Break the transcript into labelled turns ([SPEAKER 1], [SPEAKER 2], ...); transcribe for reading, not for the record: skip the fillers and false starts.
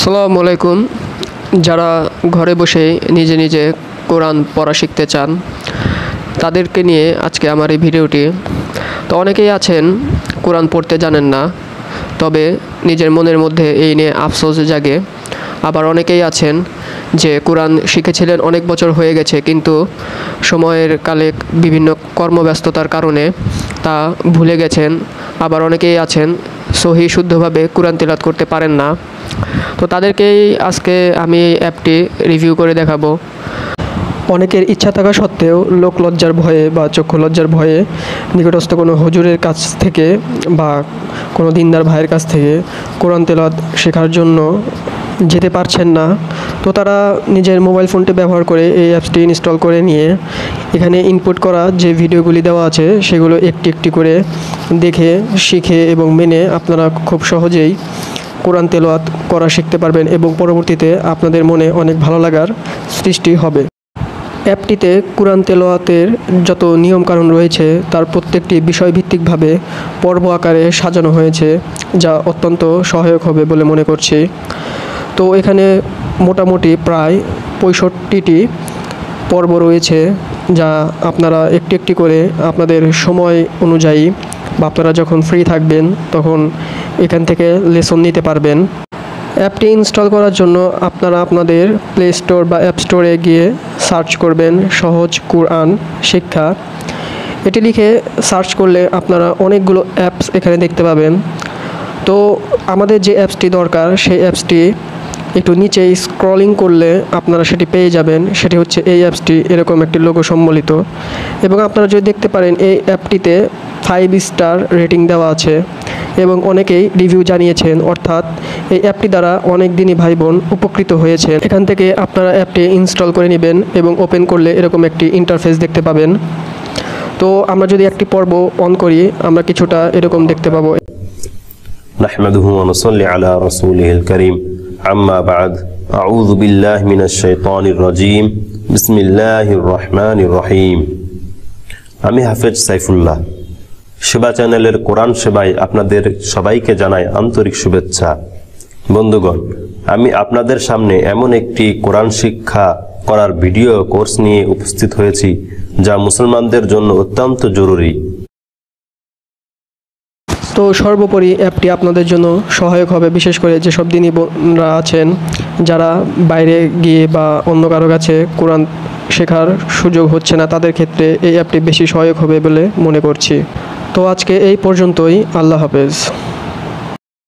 [SPEAKER 1] আসসালামু আলাইকুম। যারা ঘরে বসে নিজে নিজে কোরআন পড়া শিখতে চান তাদেরকে নিয়ে আজকে আমার এই ভিডিওটি। তো অনেকেই আছেন কোরআন পড়তে জানেন না, তবে নিজের মনের মধ্যে এই নিয়ে আফসোস জাগে। আবার অনেকেই আছেন যে কোরআন শিখেছিলেন অনেক বছর হয়ে গেছে, কিন্তু সময়ের কালে বিভিন্ন কর্মব্যস্ততার কারণে তা ভুলে গেছেন। আবার অনেকেই আছেন সহি শুদ্ধভাবে কোরআন তিলাওয়াত করতে পারেন না। তো তাদেরকেই আজকে আমি অ্যাপটি রিভিউ করে দেখাবো। অনেকের ইচ্ছা থাকা সত্ত্বেও লোক লজ্জার ভয়ে বা চক্ষু লজ্জার ভয়ে নিকটস্থ কোনো হুজুরের কাছ থেকে বা কোনো দিনদার ভাইয়ের কাছ থেকে কোরআন তেলাওয়াত শেখার জন্য যেতে পারছেন না। তো তারা নিজের মোবাইল ফোনটি ব্যবহার করে এই অ্যাপসটি ইনস্টল করে নিয়ে এখানে ইনপুট করা যে ভিডিওগুলি দেওয়া আছে সেগুলো একটি একটি করে দেখে শিখে এবং মেনে আপনারা খুব সহজেই কোরআন তেলাওয়াত করা শিখতে পারবেন এবং পরবর্তীতে আপনাদের মনে অনেক ভালো লাগার সৃষ্টি হবে। অ্যাপটিতে কোরআন তেলাওয়াতের যত নিয়মকানুন রয়েছে তার প্রত্যেকটি বিষয়ভিত্তিকভাবে পর্ব আকারে সাজানো হয়েছে, যা অত্যন্ত সহায়ক হবে বলে মনে করছি। তো এখানে মোটামুটি প্রায় 65টি পর্ব রয়েছে, যা আপনারা একটি একটি করে আপনাদের সময় অনুযায়ী বা আপনারা যখন ফ্রি থাকবেন তখন এখান থেকে লেসন নিতে পারবেন। অ্যাপটি ইনস্টল করার জন্য আপনারা আপনাদের প্লে স্টোর বা অ্যাপ স্টোরে গিয়ে সার্চ করবেন সহজ কোরআন শিক্ষা। এটি লিখে সার্চ করলে আপনারা অনেকগুলো অ্যাপস এখানে দেখতে পাবেন। তো আমাদের যে অ্যাপসটি দরকার সেই অ্যাপসটি একটু নিচে স্ক্রলিং করলে আপনারা সেটি পেয়ে যাবেন। সেটি হচ্ছে এই অ্যাপসটি, এরকম একটি লোগো সম্বলিত। এবং আপনারা যদি দেখতে পারেন এই অ্যাপটিতে 5 স্টার রেটিং দেওয়া আছে এবং অনেকেই রিভিউ জানিয়েছেন, অর্থাৎ এই অ্যাপটি দ্বারা অনেক দিনই ভাই বোন উপকৃত হয়েছেন। এখান থেকে আপনারা অ্যাপটি ইনস্টল করে নেবেন এবং ওপেন করলে এরকম একটি ইন্টারফেস দেখতে পাবেন। তো আমরা যদি একটি পর্ব অন করি আমরা কিছুটা এরকম দেখতে পাবো।
[SPEAKER 2] নাহমাদুহু ওয়া নুসাল্লি আলা রাসূলিহিল কারীম, আম্মা বা'দ, আউযু বিল্লাহি মিনাশ শাইতানির রাজীম, বিসমিল্লাহির রহমানির রহিম। আমি হাফেজ সাইফুল্লাহ। সেবা চ্যানেলের কোরআন সেবায় আপনাদের সবাইকে জানাই আন্তরিক শুভেচ্ছা। বন্ধুগণ, আমি আপনাদের সামনে এমন একটি কোরআন শিক্ষা করার ভিডিও কোর্স নিয়ে উপস্থিত হয়েছি যা মুসলমানদের জন্য অত্যন্ত জরুরি।
[SPEAKER 1] তো সর্বোপরি অ্যাপটি আপনাদের জন্য সহায়ক হবে, বিশেষ করে যেসব দিনী বোনরা আছেন যারা বাইরে গিয়ে বা অন্য কারো কাছে কোরআন শেখার সুযোগ হচ্ছে না, তাদের ক্ষেত্রে এই অ্যাপটি বেশি সহায়ক হবে বলে মনে করছি। তো আজকে এই পর্যন্তই। আল্লাহ হাফেজ।